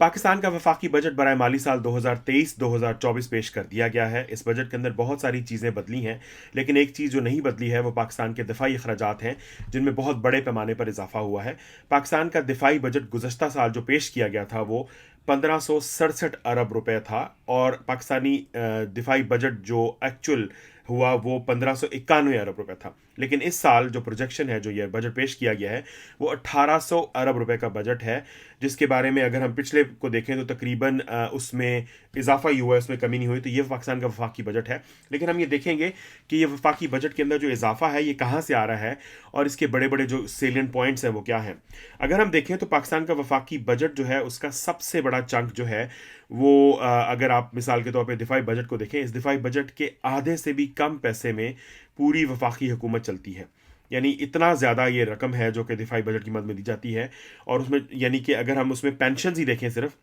पाकिस्तान का वफाकी बजट बराए माली साल 2023-2024 पेश कर दिया गया है। इस बजट के अंदर बहुत सारी चीज़ें बदली हैं, लेकिन एक चीज़ जो नहीं बदली है वो पाकिस्तान के दिफाई अखराजात हैं, जिनमें बहुत बड़े पैमाने पर इजाफा हुआ है। पाकिस्तान का दिफाई बजट गुज़श्ता साल जो पेश किया गया था वो 1567 अरब रुपए था, और पाकिस्तानी दिफाई बजट जो एक्चुअल हुआ वो 1591 अरब रुपए था। लेकिन इस साल जो प्रोजेक्शन है, जो ये बजट पेश किया गया है, वो 1800 अरब रुपए का बजट है, जिसके बारे में अगर हम पिछले को देखें तो तकरीबन उसमें इजाफा ही हुआ है, उसमें कमी नहीं हुई। तो ये पाकिस्तान का वफाकी बजट है। लेकिन हम ये देखेंगे कि ये वफाकी बजट के अंदर जो इजाफा है ये कहाँ से आ रहा है, और इसके बड़े बड़े जो सेलियंट पॉइंट्स हैं वो क्या हैं। अगर हम देखें तो पाकिस्तान का वफाकी बजट जो है उसका सबसे बड़ा चंक जो है वो अगर आप मिसाल के तौर पे दिफाई बजट को देखें, इस दिफाई बजट के आधे से भी कम पैसे में पूरी वफाकी हुकूमत चलती है। यानी इतना ज़्यादा ये रकम है जो कि दिफाई बजट की मद में दी जाती है। और उसमें यानी कि अगर हम उसमें पेंशन ही देखें सिर्फ,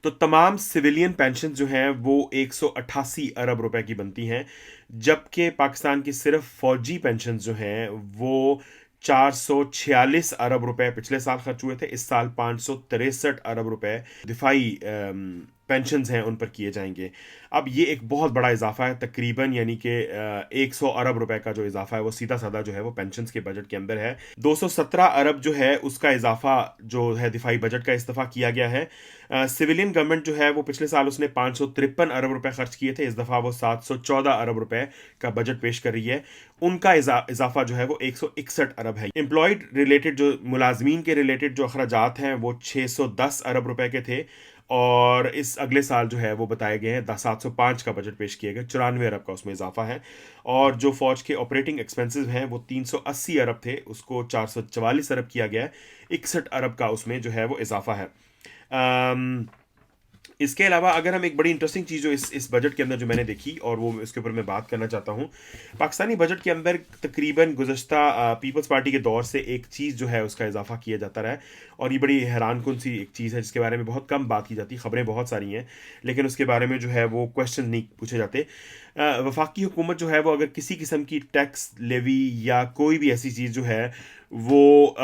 तो तमाम सिविलियन पेंशन जो हैं वो 188 अरब रुपए की बनती हैं, जबकि पाकिस्तान की सिर्फ फौजी पेंशन जो हैं वो 446 अरब रुपए पिछले साल खर्च हुए थे। इस साल 563 अरब रुपए दिफाई पेंशन हैं उन पर किए जाएंगे। अब ये एक बहुत बड़ा इजाफा है, तकरीबन यानी कि 100 अरब रुपए का जो इजाफा है वो सीधा साधा जो है वो पेंशन के बजट के अंदर है। 217 अरब जो है उसका इजाफा जो है दिफाई बजट का इस्तीफा किया गया है। सिविलियन गवर्नमेंट जो है वो पिछले साल उसने 553 अरब रुपए खर्च किए थे, इस दफ़ा वो 714 अरब रुपए का बजट पेश कर रही है। उनका इजाफा जो है वो 161 अरब है। एम्प्लॉयड रिलेटेड जो मुलाजमीन के रिलेटेड जो अखराजात हैं वो 610 अरब रुपए के थे, और इस अगले साल जो है वो बताए गए हैं 705 का बजट पेश किए गए, 94 अरब का उसमें इजाफा है। और जो फौज के ऑपरेटिंग एक्सपेंसेस हैं वो 380 अरब थे, उसको 444 अरब किया गया है। 61 अरब का उसमें जो है वो इजाफा है। अम, इसके अलावा अगर हम एक बड़ी इंटरेस्टिंग चीज़ जो इस बजट के अंदर जो मैंने देखी, और वो इसके ऊपर मैं बात करना चाहता हूँ। पाकिस्तानी बजट के अंदर तकरीबन गुज़श्ता पीपल्स पार्टी के दौर से एक चीज़ जो है उसका इजाफा किया जाता रहा है, और ये बड़ी हैरानकुन सी एक चीज़ है जिसके बारे में बहुत कम बात की जाती। खबरें बहुत सारी हैं, लेकिन उसके बारे में जो है वो क्वेश्चन नहीं पूछे जाते। वफाकी हुकूमत जो है वो अगर किसी किस्म की टैक्स लेवी या कोई भी ऐसी चीज़ जो है वो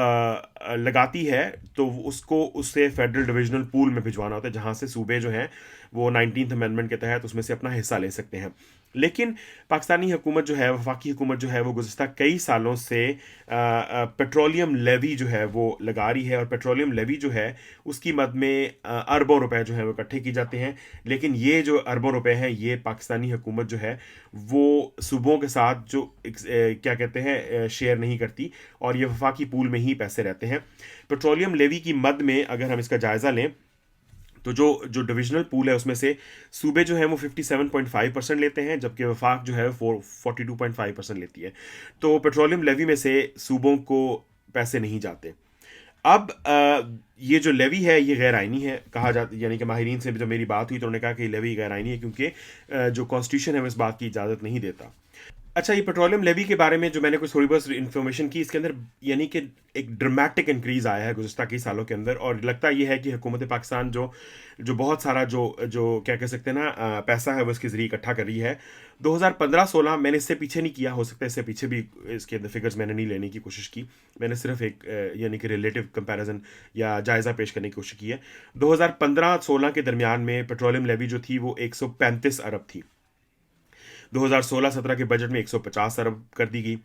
लगाती है, तो उसको उससे फेडरल डिविजनल पूल में भिजवाना होता है, जहाँ से सूबे जो हैं वो 19th अमेंडमेंट के तहत उसमें से अपना हिस्सा ले सकते हैं। लेकिन पाकिस्तानी हुकूमत जो है, वफाकी हुकूमत जो है वो गुज़श्ता कई सालों से पेट्रोलियम लेवी जो है वो लगा रही है, और पेट्रोलियम लेवी जो है उसकी मद में अरबों रुपए जो है वो इकट्ठे किए जाते हैं। लेकिन ये जो अरबों रुपए हैं ये पाकिस्तानी हुकूमत जो है वो सूबों के साथ जो क्या कहते हैं शेयर नहीं करती, और ये वफाकी पूल में ही पैसे रहते हैं। पेट्रोलियम लेवी की मद में अगर हम इसका जायज़ा लें, तो जो जो डिविजनल पूल है उसमें से सूबे जो है वो 57.5% लेते हैं, जबकि वफाक जो है 42.5% लेती है। तो पेट्रोलियम लेवी में से सूबों को पैसे नहीं जाते। अब ये जो लेवी है ये गैर आइनी है कहा जाता, यानी कि माहिरीन से जब मेरी बात हुई तो उन्होंने कहा कि ये लेवी गैर आइनी है, क्योंकि जो कॉन्स्टिट्यूशन है वो इस बात की इजाज़त नहीं देता। अच्छा, ये पेट्रोलियम लेवी के बारे में जो मैंने कुछ थोड़ी बहुत इन्फॉर्मेशन की, इसके अंदर यानी कि एक ड्रामेटिक इंक्रीज आया है गुज़श्ता कई सालों के अंदर, और लगता ये है कि हुकूमत पाकिस्तान जो जो बहुत सारा जो जो क्या कह सकते हैं ना पैसा है वो इसके ज़रिए इकट्ठा कर रही है। 2015-16 मैंने इससे पीछे नहीं किया, हो सकता है इससे पीछे भी इसके फिगर्स मैंने नहीं लेने की कोशिश की। मैंने सिर्फ एक यानी कि रिलेटिव कंपैरिजन या जायज़ा पेश करने की कोशिश की है। 2015-16 के दरमियान में पेट्रोलियम लेवी जो थी वो 135 अरब थी। 2016-17 के बजट में 150 अरब कर दी गई।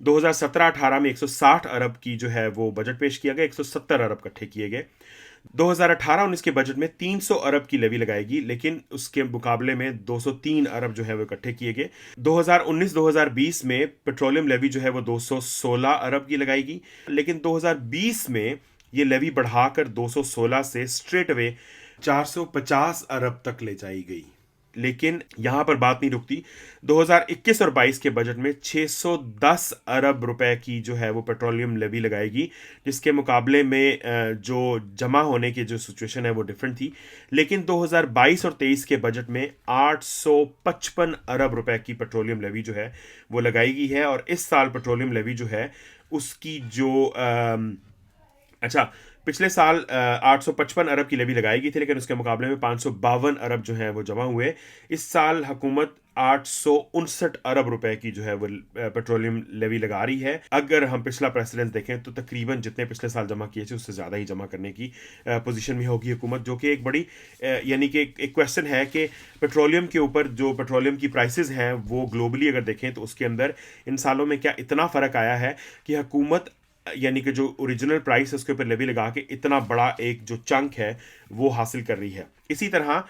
2017-18 में 160 अरब की जो है वो बजट पेश किया गया, 170 अरब इकट्ठे किए गए। 2018-19 के बजट में 300 अरब की लेवी लगाएगी, लेकिन उसके मुकाबले में 203 अरब जो है वो इकट्ठे किए गए। 2019-2020 में पेट्रोलियम लेवी जो है वो 216 अरब की लगाएगी, लेकिन 2020 में ये लेवी बढ़ाकर 216 से स्ट्रेट अवे 450 अरब तक ले जाई गई। लेकिन यहां पर बात नहीं रुकती। 2021 और 22 के बजट में 610 अरब रुपए की जो है वो पेट्रोलियम लेवी लगाएगी, जिसके मुकाबले में जो जमा होने की जो सिचुएशन है वो डिफरेंट थी। लेकिन 2022 और 23 के बजट में 855 अरब रुपए की पेट्रोलियम लेवी जो है वो लगाई गई है, और इस साल पेट्रोलियम लेवी जो है उसकी जो अच्छा, पिछले साल 855 अरब की लेवी लगाई गई थी, लेकिन उसके मुकाबले में 552 अरब जो है वो जमा हुए। इस साल हुकूमत 869 रुपए की जो है वो पेट्रोलियम लेवी लगा रही है। अगर हम पिछला प्रेसिडेंस देखें तो तकरीबन जितने पिछले साल जमा किए थे उससे ज़्यादा ही जमा करने की पोजीशन में होगी हुकूमत, जो कि एक बड़ी यानी कि एक क्वेश्चन है कि पेट्रोलियम के ऊपर जो पेट्रोलियम की प्राइसेस हैं वो ग्लोबली अगर देखें तो उसके अंदर इन सालों में क्या इतना फ़र्क आया है कि हुकूमत यानी कि जो ओरिजिनल प्राइस है उसके ऊपर लेवी लगा के इतना बड़ा एक जो चंक है वो हासिल कर रही है। इसी तरह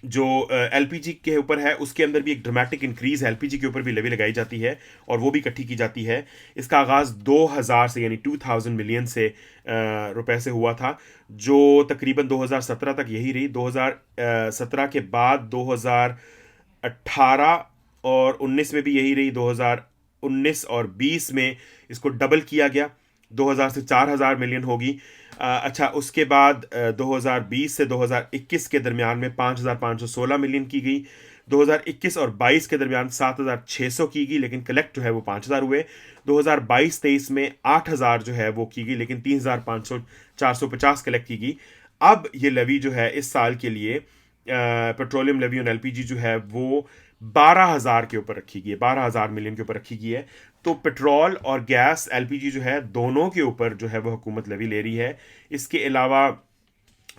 जो एलपीजी के ऊपर है उसके अंदर भी एक ड्रामेटिक इंक्रीज है, एलपीजी के ऊपर भी लेवी लगाई जाती है और वो भी इकट्ठी की जाती है। इसका आगाज़ 2000 से यानी 2000 मिलियन से रुपए से हुआ था, जो तकरीबन 2017 तक यही रही। 2017 के बाद 2018 और 19 में भी यही रही। 2019 और 20 में इसको डबल किया गया, 2000 से 4000 मिलियन होगी। अच्छा, उसके बाद 2020 से 2021 के दरमियान में 5516 मिलियन की गई। 2021 और 22 के दरमियान 7600 की गई, लेकिन कलेक्ट जो है वो 5000 हुए। 2022-23 में 8000 जो है वो की गई, लेकिन 3500 450 कलेक्ट की गई। अब ये लेवी जो है इस साल के लिए पेट्रोलियम लेवी ऑन एलपीजी जो है वो 12,000 के ऊपर रखी गई है, 12,000 मिलियन के ऊपर रखी गई है। तो पेट्रोल और गैस एलपीजी जो है दोनों के ऊपर जो है वो हुकूमत लेवी ले रही है। इसके अलावा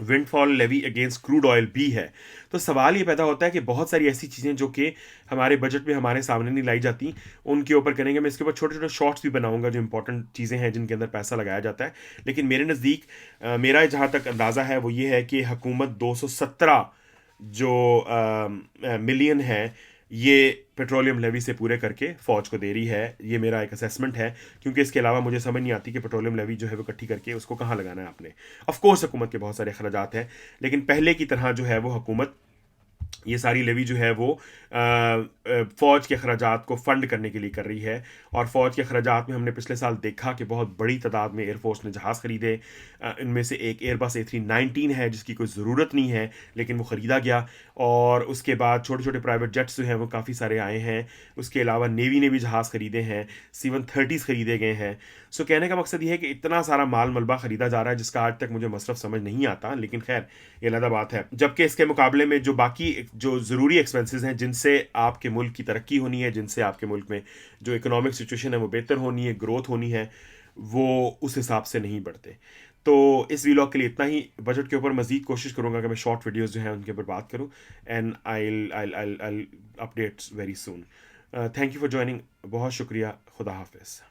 windfall levy against crude oil भी है। तो सवाल ये पैदा होता है कि बहुत सारी ऐसी चीज़ें जो कि हमारे बजट में हमारे सामने नहीं लाई जाती, उनके ऊपर करेंगे। मैं इसके ऊपर छोटे छोटे शॉर्ट्स भी बनाऊंगा जो इंपॉर्टेंट चीज़ें हैं जिनके अंदर पैसा लगाया जाता है। लेकिन मेरे नज़दीक मेरा जहाँ तक अंदाज़ा है वो ये है कि हुकूमत 217 जो मिलियन है ये पेट्रोलियम लेवी से पूरे करके फौज को दे रही है। ये मेरा एक असेसमेंट है, क्योंकि इसके अलावा मुझे समझ नहीं आती कि पेट्रोलियम लेवी जो है वो इकट्ठी करके उसको कहाँ लगाना है आपने। ऑफ कोर्स हुकूमत के बहुत सारे अखराजात हैं, लेकिन पहले की तरह जो है वो हुकूमत ये सारी लेवी जो है वो फ़ौज के अखराजात को फ़ंड करने के लिए कर रही है। और फ़ौज के अखराजात में हमने पिछले साल देखा कि बहुत बड़ी तादाद में एयरफोर्स ने जहाज़ ख़रीदे। इनमें से एक एयरबस A319 है जिसकी कोई ज़रूरत नहीं है लेकिन वो ख़रीदा गया। और उसके बाद छोटे छोटे प्राइवेट जेट्स जो हैं वो काफ़ी सारे आए हैं। उसके अलावा नेवी ने भी जहाज़ ख़रीदे हैं, C-130 ख़रीदे गए हैं। सो कहने का मकसद ये है कि इतना सारा माल मलबा ख़रीदा जा रहा है जिसका आज तक मुझे मसरफ समझ नहीं आता, लेकिन खैर ये अलग बात है। जबकि इसके मुकाबले में जो बाकी जो ज़रूरी एक्सपेंसेस हैं जिनसे आपके मुल्क की तरक्की होनी है, जिनसे आपके मुल्क में जो इकोनॉमिक सिचुएशन है वो बेहतर होनी है, ग्रोथ होनी है, वो उस हिसाब से नहीं बढ़ते। तो इस वीलॉग के लिए इतना ही। बजट के ऊपर मजीद कोशिश करूँगा कि मैं शॉर्ट वीडियोज़ जो हैं उनके ऊपर बात करूँ। And I updates very soon. Thank you for joining. बहुत शुक्रिया। खुदा हाफिज़।